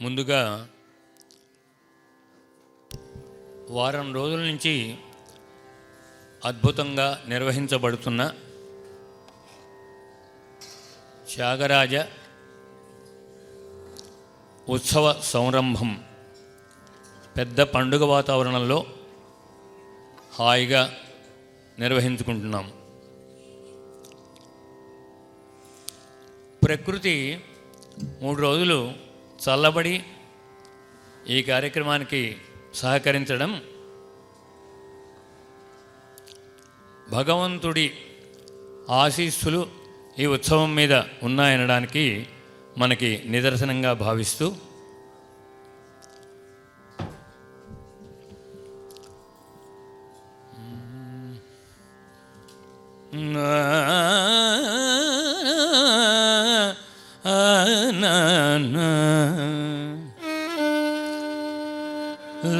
ముందుగా వారం రోజుల నుంచి అద్భుతంగా నిర్వహించబడుతున్న త్యాగరాజ ఉత్సవ సంరంభం పెద్ద పండుగ వాతావరణంలో హాయిగా నిర్వహించుకుంటున్నాం. ప్రకృతి 3 రోజులు చల్లబడి ఈ కార్యక్రమానికి సహకరించడం భగవంతుడి ఆశీస్సులు ఈ ఉత్సవం మీద ఉన్నాయనడానికి మనకి నిదర్శనంగా భావిస్తూ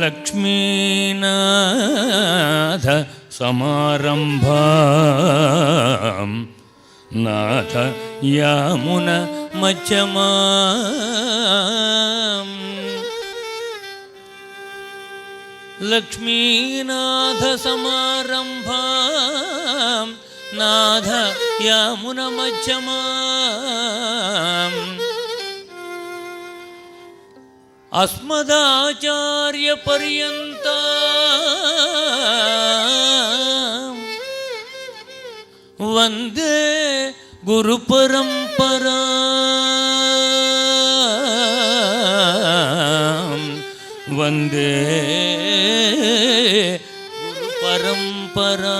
లక్ష్మీనాథ సమారంభాం నాథ యామున మధ్యమాం లక్ష్మీనాథ సమారంభాం నాథ యామున మధ్యమాం అస్మదాచార్య పర్యంతం వందే గురు పరంపరా వందే గురు పరంపరా.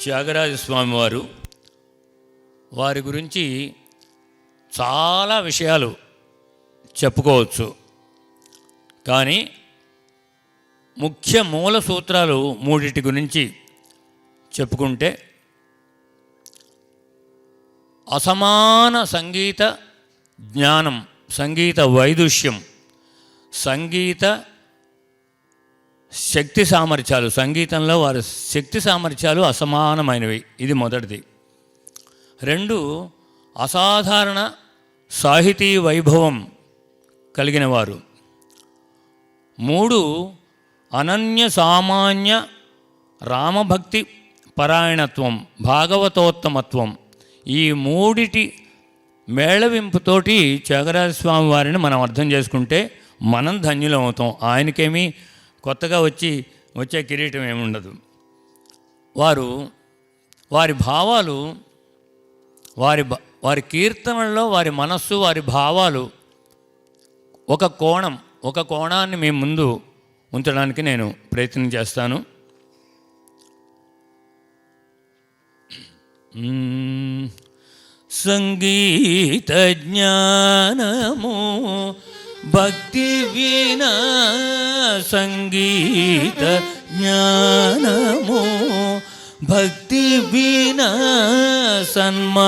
త్యాగరాజ స్వామి వారి గురించి చాలా విషయాలు చెప్పుకోవచ్చు, కానీ ముఖ్య మూల సూత్రాలు 3 గురించి చెప్పుకుంటే అసమాన సంగీత జ్ఞానం, సంగీత వైదుష్యం, సంగీత శక్తి సామర్థ్యాలు, సంగీతంలో వారి శక్తి సామర్థ్యాలు అసమానమైనవి. ఇది మొదటిది. 2 అసాధారణ సాహితీ వైభవం కలిగిన వారు. 3 అనన్య సామాన్య రామభక్తి పరాయణత్వం, భాగవతోత్తమత్వం. ఈ 3 మేళవింపుతోటి త్యాగరాజ స్వామి వారిని మనం అర్థం చేసుకుంటే మనం ధన్యులం అవుతాం. ఆయనకేమీ కొత్తగా వచ్చే కిరీటం ఏమి ఉండదు. వారి భావాలు, వారి కీర్తనల్లో వారి మనస్సు, వారి భావాలు ఒక కోణాన్ని మీ ముందు ఉంచడానికి నేను ప్రయత్నం చేస్తాను. సంగీత జ్ఞానము భక్తి వినా, సంగీత జ్ఞానము భక్తి వినా సన్మార్గము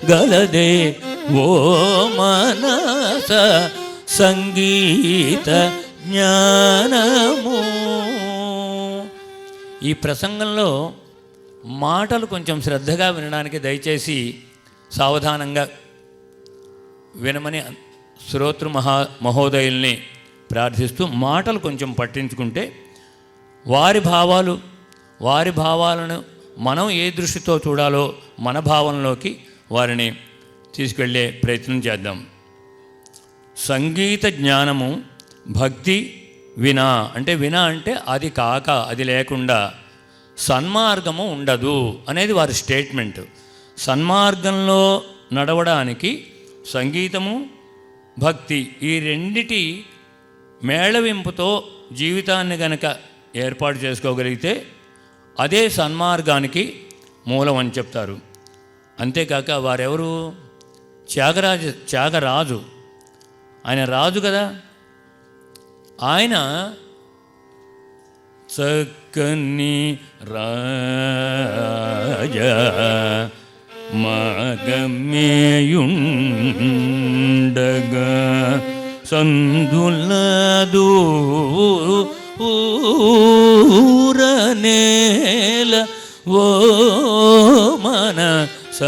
గలదే ఓ మనస, సంగీత జ్ఞానము. ఈ ప్రసంగంలో మాటలు కొంచెం శ్రద్ధగా వినడానికి దయచేసి సావధానంగా వినమని శ్రోతృ మహోదయుల్ని ప్రార్థిస్తూ, మాటలు కొంచెం పట్టించుకుంటే వారి భావాలను మనం ఏ దృష్టితో చూడాలో మన భావనలోకి వారిని తీసుకెళ్ళే ప్రయత్నం చేద్దాం. సంగీత జ్ఞానము భక్తి వినా అంటే అది కాక, అది లేకుండా సన్మార్గము ఉండదు అనేది వారి స్టేట్మెంట్. సన్మార్గంలో నడవడానికి సంగీతము భక్తి ఈ 2 మేళవింపుతో జీవితాన్ని గనక ఏర్పాటు చేసుకోగలిగితే అదే సన్మార్గానికి మూలం అని చెప్తారు. అంతేకాక వారెవరు? త్యాగరాజు. ఆయన రాజు కదా. ఆయన చక్కని రాజ మగమేయుండగా సందులదు ఊరనేల ఓ మనస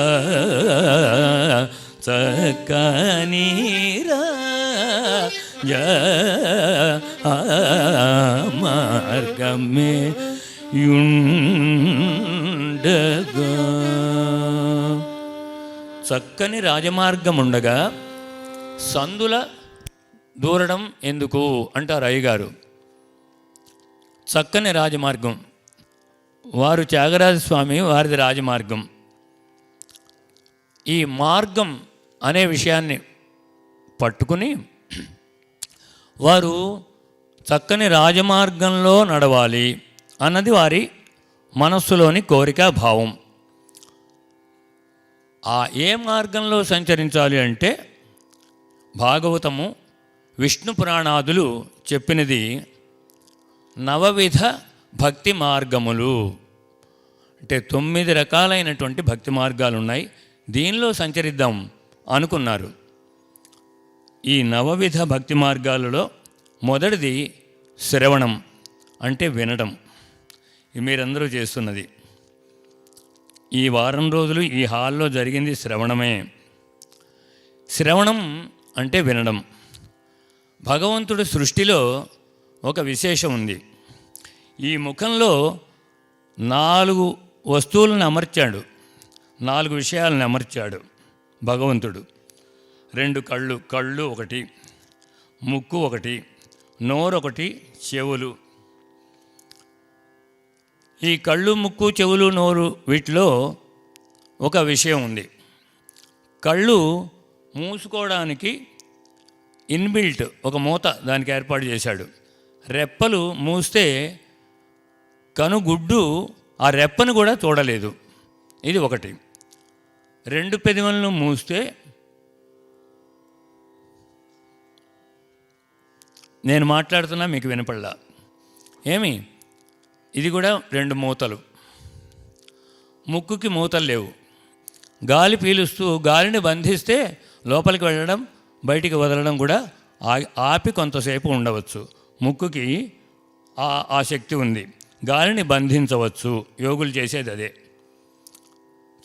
చక్కనిరా మార్గమే యుండగా. చక్కని రాజమార్గం ఉండగా సందుల దూరడం ఎందుకు అంటారు అయ్యగారు. చక్కని రాజమార్గం, వారు త్యాగరాజస్వామి, వారిది రాజమార్గం. ఈ మార్గం అనే విషయాన్ని పట్టుకుని వారు చక్కని రాజమార్గంలో నడవాలి అన్నది వారి మనస్సులోని కోరిక, భావం. ఆ ఏ మార్గంలో సంచరించాలి అంటే భాగవతము, విష్ణు పురాణాదులు చెప్పినది నవవిధ భక్తి మార్గములు అంటే 9 రకాలైనటువంటి భక్తి మార్గాలు ఉన్నాయి. దీనిలో సంచరిద్దాం అనుకున్నారు. ఈ నవవిధ భక్తి మార్గాలలో మొదటిది శ్రవణం అంటే వినడం. మీరందరూ చేస్తున్నది. ఈ వారం రోజులు ఈ హాల్లో జరిగింది శ్రవణమే. శ్రవణం అంటే వినడం. భగవంతుడు సృష్టిలో ఒక విశేషం ఉంది. ఈ ముఖంలో 4 వస్తువులను అమర్చాడు, 4 విషయాలను అమర్చాడు భగవంతుడు. 2 కళ్ళు ఒకటి, ముక్కు ఒకటి, నోరు ఒకటి, చెవులు. ఈ కళ్ళు, ముక్కు, చెవులు, నోరు వీటిలో ఒక విషయం ఉంది. కళ్ళు మూసుకోవడానికి ఇన్బిల్ట్ ఒక మూత దానికి ఏర్పాటు చేశాడు. రెప్పలు మూస్తే కనుగుడ్డు ఆ రెప్పను కూడా చూడలేదు. ఇది ఒకటి. 2 పెదవులను మూస్తే నేను మాట్లాడుతున్నా మీకు వినపడలా ఏమి? ఇది కూడా 2 మూతలు. ముక్కుకి మూతలు లేవు. గాలి పీలుస్తూ గాలిని బంధిస్తే లోపలికి వెళ్ళడం, బయటికి వదలడం కూడా ఆపి కొంతసేపు ఉండవచ్చు. ముక్కుకి ఆ శక్తి ఉంది, గాలిని బంధించవచ్చు. యోగులు చేసేది అదే.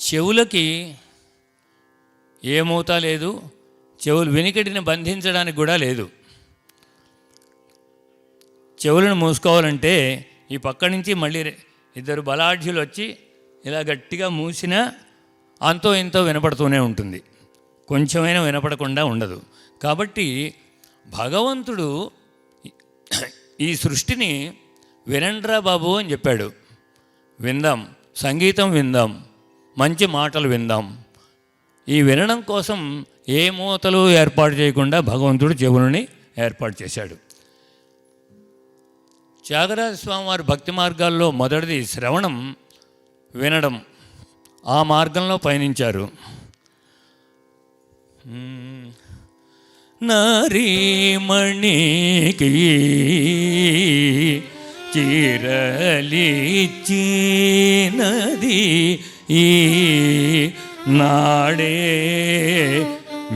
చెవులకి ఏ మూత లేదు, చెవులు వెనుకటిని బంధించడానికి కూడా లేదు. చెవులను మూసుకోవాలంటే ఈ పక్క నుంచి మళ్ళీ 2 బలాఢ్యులు వచ్చి ఇలా గట్టిగా మూసినా అంతో ఇంతో వినపడుతూనే ఉంటుంది, కొంచెమైనా వినపడకుండా ఉండదు. కాబట్టి భగవంతుడు ఈ సృష్టిని వినండ్రా బాబు అని చెప్పాడు. విందాం, సంగీతం విందాం, మంచి మాటలు విందాం. ఈ వినడం కోసం ఏ మూతలు ఏర్పాటు చేయకుండా భగవంతుడు చెవులని ఏర్పాటు చేశాడు. త్యాగరాజస్వామి వారి భక్తి మార్గాల్లో మొదటిది శ్రవణం, వినడం. ఆ మార్గంలో పయనించారు. నారీమణికి చిరలిచ్చినది ఈ నాడే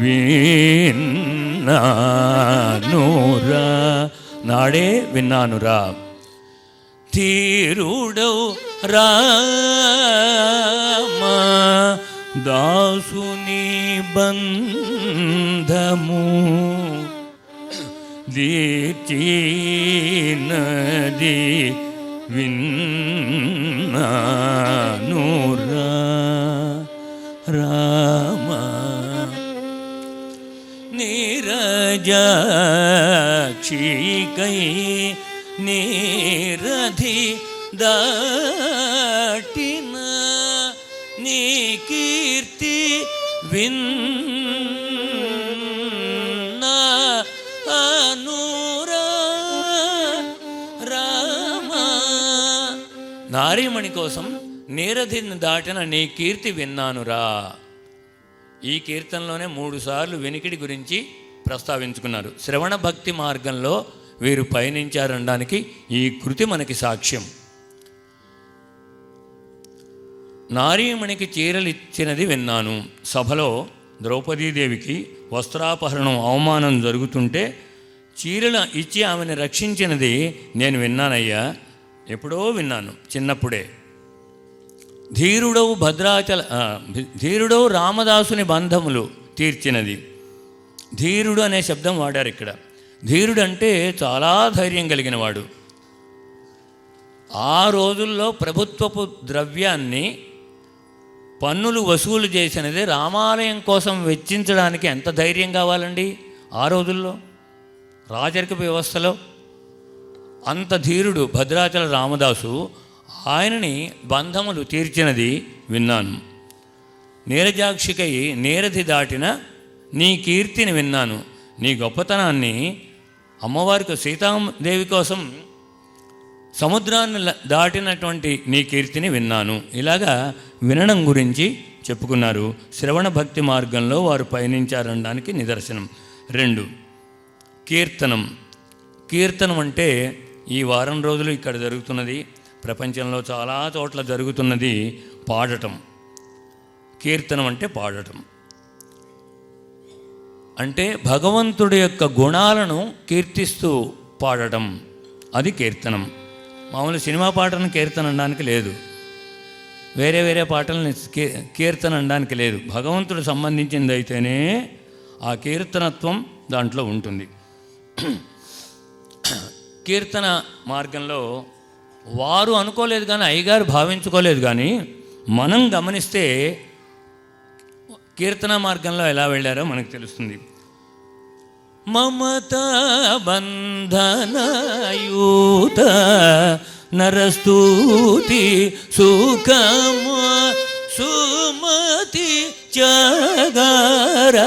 విన్నానురా, నాడే విన్నానురా. తీరుడవు రామ దాసుని బంధము దీర్చినది విన్నానురా రామ. నీరజాక్షికై నీరధి దాటిన నీ కీర్తి విన్నానురా రామ. నారీమణి కోసం నీరధిని దాటిన నీ కీర్తి విన్నానురా. ఈ కీర్తనలోనే 3 సార్లు వెనికిడి గురించి ప్రస్తావించుకున్నారు. శ్రవణ భక్తి మార్గంలో వీరు పయనించారనడానికి ఈ కృతి మనకి సాక్ష్యం. నారీమణికి చీరలిచ్చినది విన్నాను. సభలో ద్రౌపదీదేవికి వస్త్రాపహరణం, అవమానం జరుగుతుంటే చీరలు ఇచ్చి ఆమెను రక్షించినది నేను విన్నానయ్యా. ఎప్పుడో విన్నాను, చిన్నప్పుడే. ధీరుడవు ధీరుడవు రామదాసుని బంధములు తీర్చినది. ధీరుడు అనే శబ్దం వాడారు ఇక్కడ. ధీరుడు అంటే చాలా ధైర్యం కలిగిన వాడు. ఆ రోజుల్లో ప్రభుత్వపు ద్రవ్యాన్ని పన్నులు వసూలు చేసినది రామాలయం కోసం వెచ్చించడానికి ఎంత ధైర్యం కావాలండి ఆ రోజుల్లో, రాజరిక వ్యవస్థలో. అంత ధీరుడు భద్రాచల రామదాసు. ఆయనని బంధములు తీర్చినది విన్నాను. నీరజాక్షికై నీరధి దాటిన నీ కీర్తిని విన్నాను. నీ గొప్పతనాన్ని, అమ్మవారికి సీతాదేవి కోసం సముద్రాన్ని దాటినటువంటి నీ కీర్తిని విన్నాను. ఇలాగా వినడం గురించి చెప్పుకున్నారు. శ్రవణ భక్తి మార్గంలో వారు పయనించారనడానికి నిదర్శనం. 2 కీర్తనం. కీర్తనం అంటే ఈ వారం రోజులు ఇక్కడ జరుగుతున్నది, ప్రపంచంలో చాలా చోట్ల జరుగుతున్నది పాడటం. కీర్తనం అంటే పాడటం. అంటే భగవంతుడి యొక్క గుణాలను కీర్తిస్తూ పాడటం, అది కీర్తనం. మామూలు సినిమా పాటలను కీర్తన అనడానికి లేదు, వేరే వేరే పాటలని కీర్తన అనడానికి లేదు. భగవంతుడు సంబంధించింది అయితేనే ఆ కీర్తనత్వం దాంట్లో ఉంటుంది. కీర్తన మార్గంలో వారు అనుకోలేదు కానీ, అయ్యగారు భావించుకోలేదు కానీ, మనం గమనిస్తే కీర్తన మార్గంలో ఎలా వెళ్ళారో మనకు తెలుస్తుంది. మమత బంధనయూత నరస్తూతి సుఖమ సుమతి చగరాజుని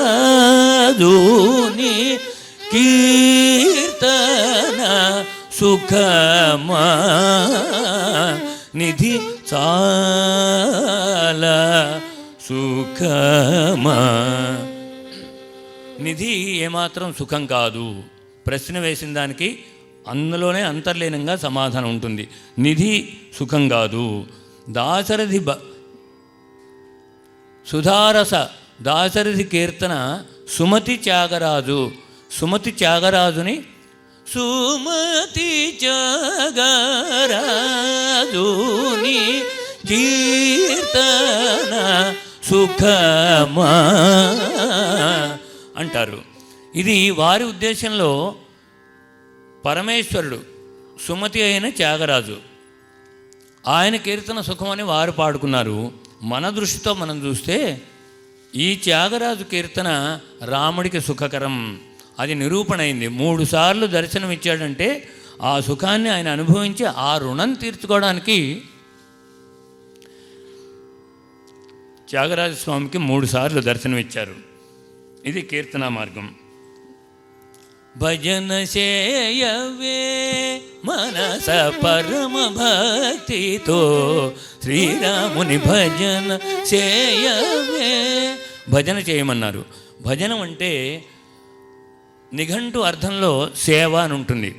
కీర్తన సుఖమా నిధి చాలా సుఖమా. నిధి ఏమాత్రం సుఖం కాదు. ప్రశ్న వేసిన దానికి అందులోనే అంతర్లీనంగా సమాధానం ఉంటుంది. నిధి సుఖం కాదు. దాశరథి సుధారస దాశరథి కీర్తన సుమతి త్యాగరాజు. సుమతి త్యాగరాజుని సుమతి త్యాగరాజుని కీర్తన సుఖమా అంటారు. ఇది వారి ఉద్దేశంలో పరమేశ్వరుడు సుమతి అయిన త్యాగరాజు, ఆయన కీర్తన సుఖమని వారు పాడుకున్నారు. మన దృష్టితో మనం చూస్తే ఈ త్యాగరాజు కీర్తన రాముడికి సుఖకరం, అది నిరూపణ అయింది. 3 సార్లు దర్శనం ఇచ్చాడంటే ఆ సుఖాన్ని ఆయన అనుభవించి ఆ రుణం తీర్చుకోవడానికి త్యాగరాజ స్వామికి 3 సార్లు దర్శనం ఇచ్చారు. ఇది కీర్తనా మార్గం. భజన చేయవే మనస పరమ భక్తితో శ్రీరాముని భజన చేయవే. భజన చేయమన్నారు. భజనం అంటే నిఘంటు అర్థంలో సేవ అని ఉంటుంది.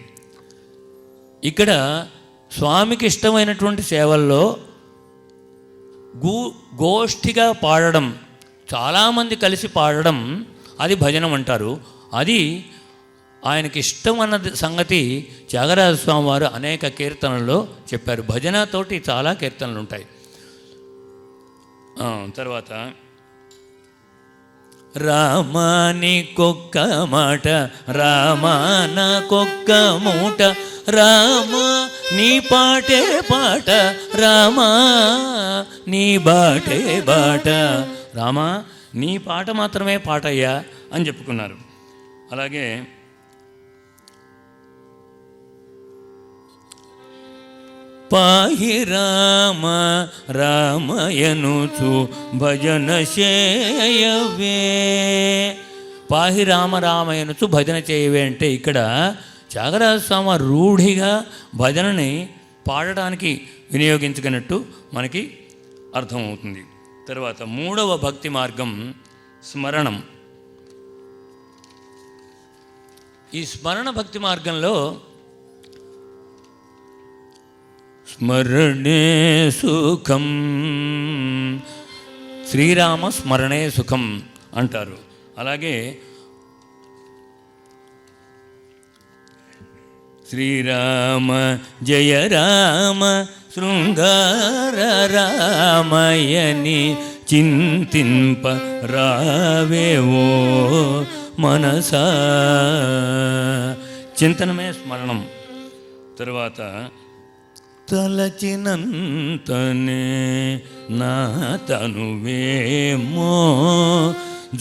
ఇక్కడ స్వామికి ఇష్టమైనటువంటి సేవల్లో గోష్ఠిగా పాడడం, చాలామంది కలిసి పాడడం, అది భజనం అంటారు. అది ఆయనకి ఇష్టం అన్న సంగతి త్యాగరాజస్వామి వారు అనేక కీర్తనల్లో చెప్పారు. భజనతోటి చాలా కీర్తనలు ఉంటాయి. తర్వాత రామానికొక్క మాట రామానకొక్క మూట రామ నీ పాటే పాట రామా నీ బాటే బాట. రామా నీ పాట మాత్రమే పాటయ్యా అని చెప్పుకున్నారు. అలాగే పాహి రామ రామయనుచు భజన చేయవే. పాహి రామ రామయనుచు భజన చేయవే అంటే ఇక్కడ త్యాగరాజస్వామి రూఢిగా భజనని పాడడానికి వినియోగించుకున్నట్టు మనకి అర్థమవుతుంది. తర్వాత 3వ భక్తి మార్గం స్మరణం. ఈ స్మరణ భక్తి మార్గంలో స్మరణే సుఖం, శ్రీరామ స్మరణే సుఖం అంటారు. అలాగే శ్రీరామ జయ రామ శృంగార రామయ్యని చింతింప రావేవో మనసా. చింతనమే స్మరణం. తరువాత తలచినంతనే నా తనువేమో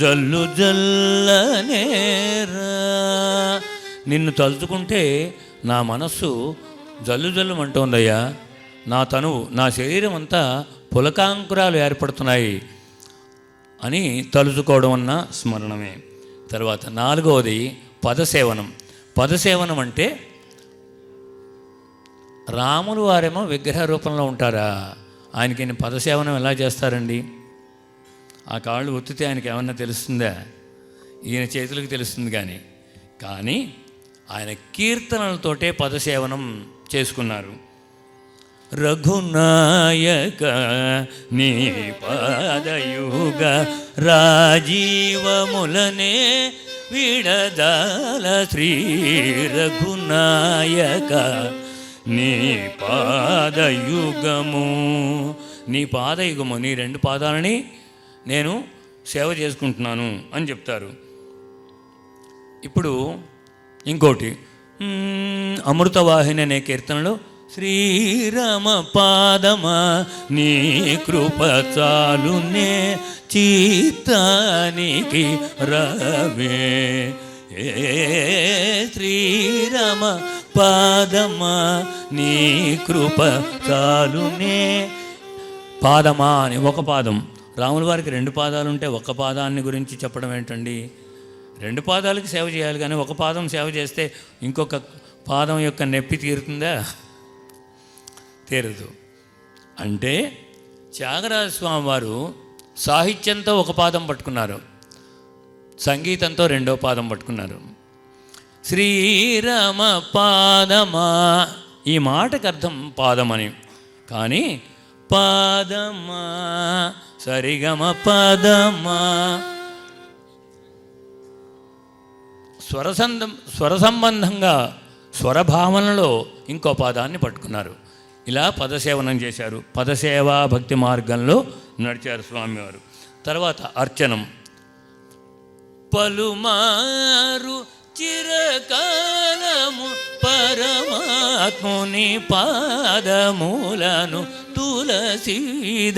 జల్లు జల్లనేరా. నిన్ను తలుచుకుంటే నా మనస్సు జల్లు జల్లు అంటోందయ్యా. నా తనువు, నా శరీరం అంతా పులకాంకురాలు ఏర్పడుతున్నాయి అని తలుచుకోవడం అన్న స్మరణమే. తర్వాత 4వది పదసేవనం. పదసేవనం అంటే రాములు వారేమో విగ్రహ రూపంలో ఉంటారా, ఆయనకి పదసేవనం ఎలా చేస్తారండి? ఆ కాళ్ళు ఒత్తితే ఆయనకి ఏమన్నా తెలుస్తుందా? ఈయన చేతులకు తెలుస్తుంది. కానీ ఆయన కీర్తనలతోటే పదసేవనం చేసుకున్నారు. రఘునాయక నీ పాదయుగ రాజీవములనే విడదాల శ్రీ రఘునాయక నీ పాదయుగము. నీ పాదయుగము, నీ 2 పాదాలని నేను సేవ చేసుకుంటున్నాను అని చెప్తారు. ఇప్పుడు ఇంకోటి అమృతవాహిని అనే కీర్తనలో శ్రీరామ పాదమా నీ కృప చాలునే చిత్తానికి రవే. శ్రీరామ పాదమా నీ కృప చాలునే. పాదమా అని ఒక పాదం. రాముల వారికి 2 పాదాలు ఉంటే ఒక పాదాన్ని గురించి చెప్పడం ఏంటండి? 2 పాదాలకి సేవ చేయాలి, కానీ ఒక పాదం సేవ చేస్తే ఇంకొక పాదం యొక్క నొప్పి తీరుతుందా? తీరదు. అంటే త్యాగరాజ స్వామి వారు సాహిత్యంతో ఒక పాదం పట్టుకున్నారు, సంగీతంతో 2వ పాదం పట్టుకున్నారు. శ్రీరామ పాదమా, ఈ మాటకు అర్థం పాదమని. కానీ పాదమా సరిగమ పదమా స్వర సంబంధంగా స్వరభావనలో ఇంకో పాదాన్ని పట్టుకున్నారు. ఇలా పదసేవనం చేశారు. పదసేవా భక్తి మార్గంలో నడిచారు స్వామివారు. తర్వాత అర్చనం. పలుమారు చిరకాలము పరమాత్ముని పాదమూలను తులసీదళమూల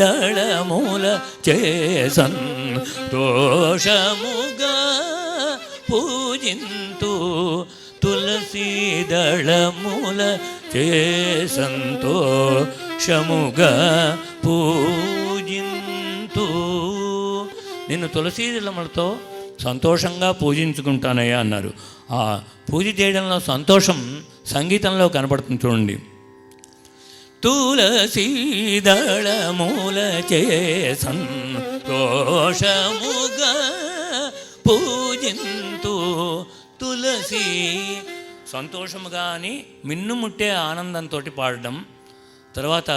చేసన్ దోషముగా పూజింతు తులసీదళమూల చేసంతోషముగా పూజింతు. నిన్ను తులసీదళములతో సంతోషంగా పూజించుకుంటానయ్యా అన్నారు. ఆ పూజ చేయడంలో సంతోషం సంగీతంలో కనపడుతుంది చూడండి. తులసీదళమూల చేసంతోషముగా పూజింతు. తులసి సంతోషముగా అని మిన్నుముట్టే ఆనందంతో పాడడం. తర్వాత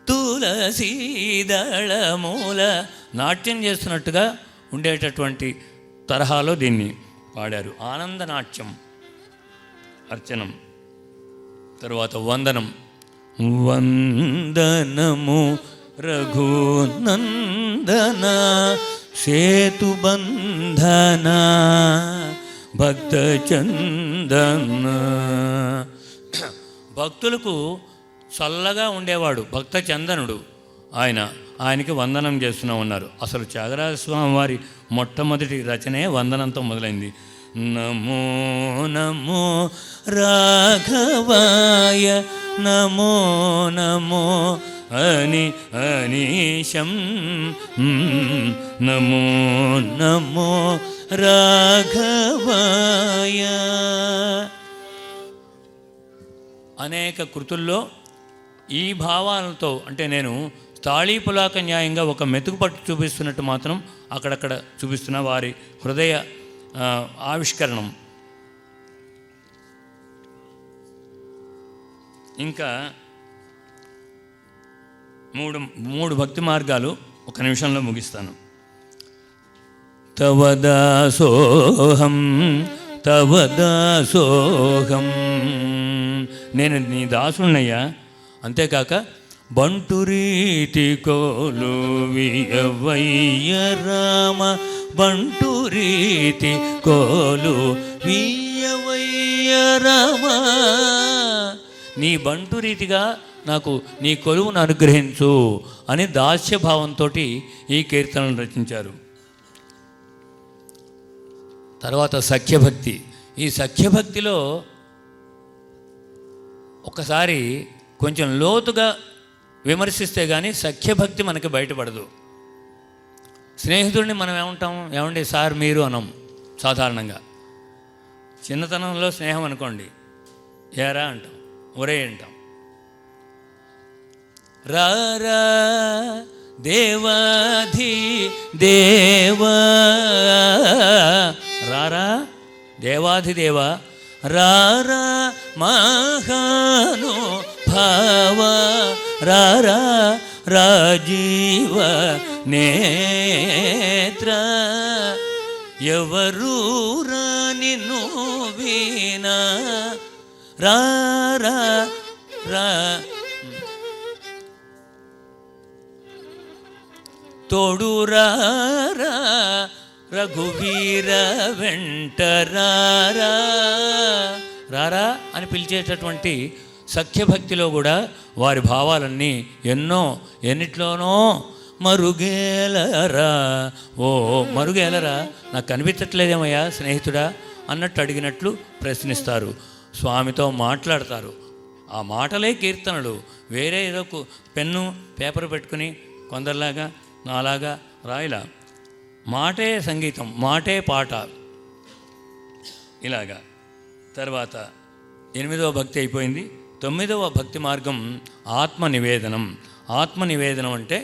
తులసీదళమూల నాట్యం చేస్తున్నట్టుగా ఉండేటటువంటి తరహాలో దీన్ని పాడారు. ఆనంద నాట్యం, అర్చనం. తరువాత వందనం. వందనము రఘునందన సేతుబంధన భక్తచందన. భక్తులకు చల్లగా ఉండేవాడు భక్తచందనుడు. ఆయనకి వందనం చేస్తూనే ఉన్నారు. అసలు త్యాగరాజ స్వామి వారి మొట్టమొదటి రచనే వందనంతో మొదలైంది. నమో నమో రాఘవాయ నమో నమో అనీశం నమో నమో రాఘవాయ. అనేక కృతుల్లో ఈ భావాలతో, అంటే నేను తాళీపులాక న్యాయంగా ఒక మెతుకు పట్టు చూపిస్తున్నట్టు మాత్రం అక్కడక్కడ చూపిస్తున్న వారి హృదయ ఆవిష్కరణం. ఇంకా మూడు భక్తి మార్గాలు ఒక నిమిషంలో ముగిస్తాను. తవ దాసోహం తవ దాసోహం, నేను నీ దాసున్నయ్యా. అంతేకాక బంటు రీతి కొలువియవయ్య రామ, బంటు రీతి కొలువియవయ్య రామ. నీ బంటు రీతిగా నాకు నీ కొలువును అనుగ్రహించు అని దాస్యభావంతో ఈ కీర్తనను రచించారు. తర్వాత సఖ్యభక్తి. ఈ సఖ్యభక్తిలో ఒకసారి కొంచెం లోతుగా విమర్శిస్తే కానీ సఖ్యభక్తి మనకి బయటపడదు. స్నేహితుడిని మనం ఏమంటాం, ఏమండి సార్ మీరు అనం సాధారణంగా. చిన్నతనంలో స్నేహం అనుకోండి, ఏరా అంటాం, ఒరే అంటాం. రారా దేవాధి దేవా, రారా దేవాధిదేవ, రారా మహాను భావ, రారా రాజీవ నేత్ర, ఎవరు నిన్ను వీనా, రారా రా తోడు రారా రఘువీర వెంట రారా, రారా అని పిలిచేటటువంటి సఖ్యభక్తిలో కూడా వారి భావాలన్నీ ఎన్నిట్లోనో మరుగేలరా, ఓ మరుగేలరా, నాకు కనిపించట్లేదేమయ్యా స్నేహితుడా అన్నట్టు అడిగినట్లు ప్రశ్నిస్తారు, స్వామితో మాట్లాడతారు. ఆ మాటలే కీర్తనలు. వేరే ఏదో పెన్ను పేపర్ పెట్టుకుని కొందరిలాగా నాలాగా రాయిలా. మాటే సంగీతం, మాటే పాట. ఇలాగా తర్వాత 8వ భక్తి అయిపోయింది. 9వ భక్తి మార్గం ఆత్మనివేదనం. ఆత్మనివేదనం అంటే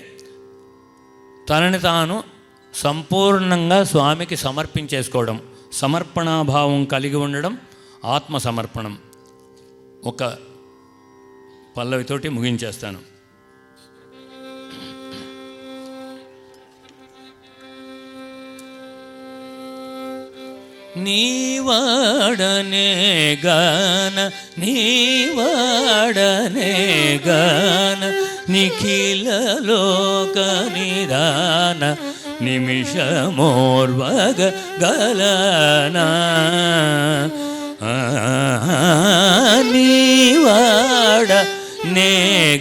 తనని తాను సంపూర్ణంగా స్వామికి సమర్పించేసుకోవడం, సమర్పణాభావం కలిగి ఉండడం ఆత్మసమర్పణం. ఒక పల్లవితోటి ముగించేస్తాను. నీవాడనే గాన నీవాడనే గాన నిఖిల లోక నిదాన నిమిషమోర్వగ గలనా, నీవాడనే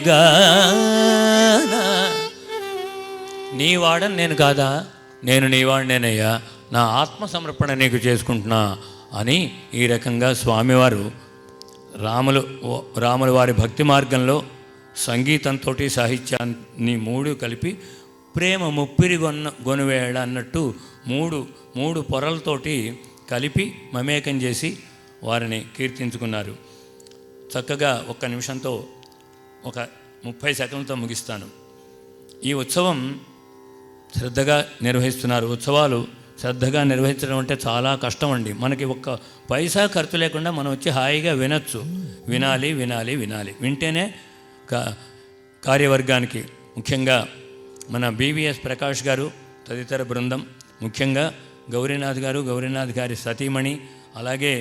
గాన. నీవాడని నేను కాదా, నేను నీవాడినేనయ్యా, నా ఆత్మసమర్పణ నీకు చేసుకుంటున్నా అని ఈ రకంగా స్వామివారు రాముల వారి భక్తి మార్గంలో సంగీతంతో సాహిత్యాన్ని మూడు కలిపి ప్రేమ ముప్పిరి గొనువేళ అన్నట్టు మూడు పొరలతోటి కలిపి మమేకం చేసి వారిని కీర్తించుకున్నారు. చక్కగా 1 నిమిషంతో ఒక 30 సెకండ్లతో ముగిస్తాను. ఈ ఉత్సవం శ్రద్ధగా నిర్వహిస్తున్నారు. ఉత్సవాలు శ్రద్ధగా నిర్వహించడం అంటే చాలా కష్టం అండి. మనకి 1 పైసా ఖర్చు లేకుండా మనం వచ్చి హాయిగా వినొచ్చు. వినాలి వినాలి వినాలి, వింటేనే కార్యవర్గానికి, ముఖ్యంగా మన BVS ప్రకాష్ గారు తదితర బృందం, ముఖ్యంగా గౌరీనాథ్ గారు, గౌరీనాథ్ గారి సతీమణి, అలాగే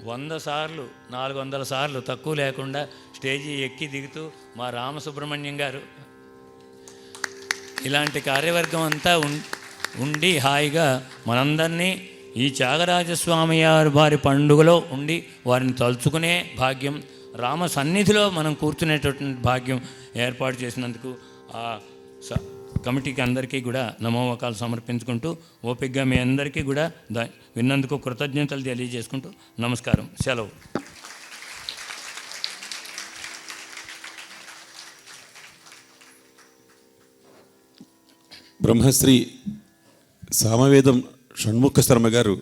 100 సార్లు 400 సార్లు తక్కువ లేకుండా స్టేజీ ఎక్కి దిగుతూ మా రామసుబ్రహ్మణ్యం గారు, ఇలాంటి కార్యవర్గం అంతా ఉండి హాయిగా మనందరినీ ఈ త్యాగరాజస్వామి వారి పండుగలో ఉండి వారిని తలుచుకునే భాగ్యం, రామ సన్నిధిలో మనం కూర్చునేటటువంటి భాగ్యం ఏర్పాటు చేసినందుకు ఆ కమిటీకి అందరికీ కూడా నమోవకాలు సమర్పించుకుంటూ ఓపికగా మీ అందరికీ కూడా విన్నందుకు కృతజ్ఞతలు తెలియజేసుకుంటూ నమస్కారం, సెలవు. బ్రహ్మశ్రీ సామవేదం షణ్ముఖ శర్మ గారు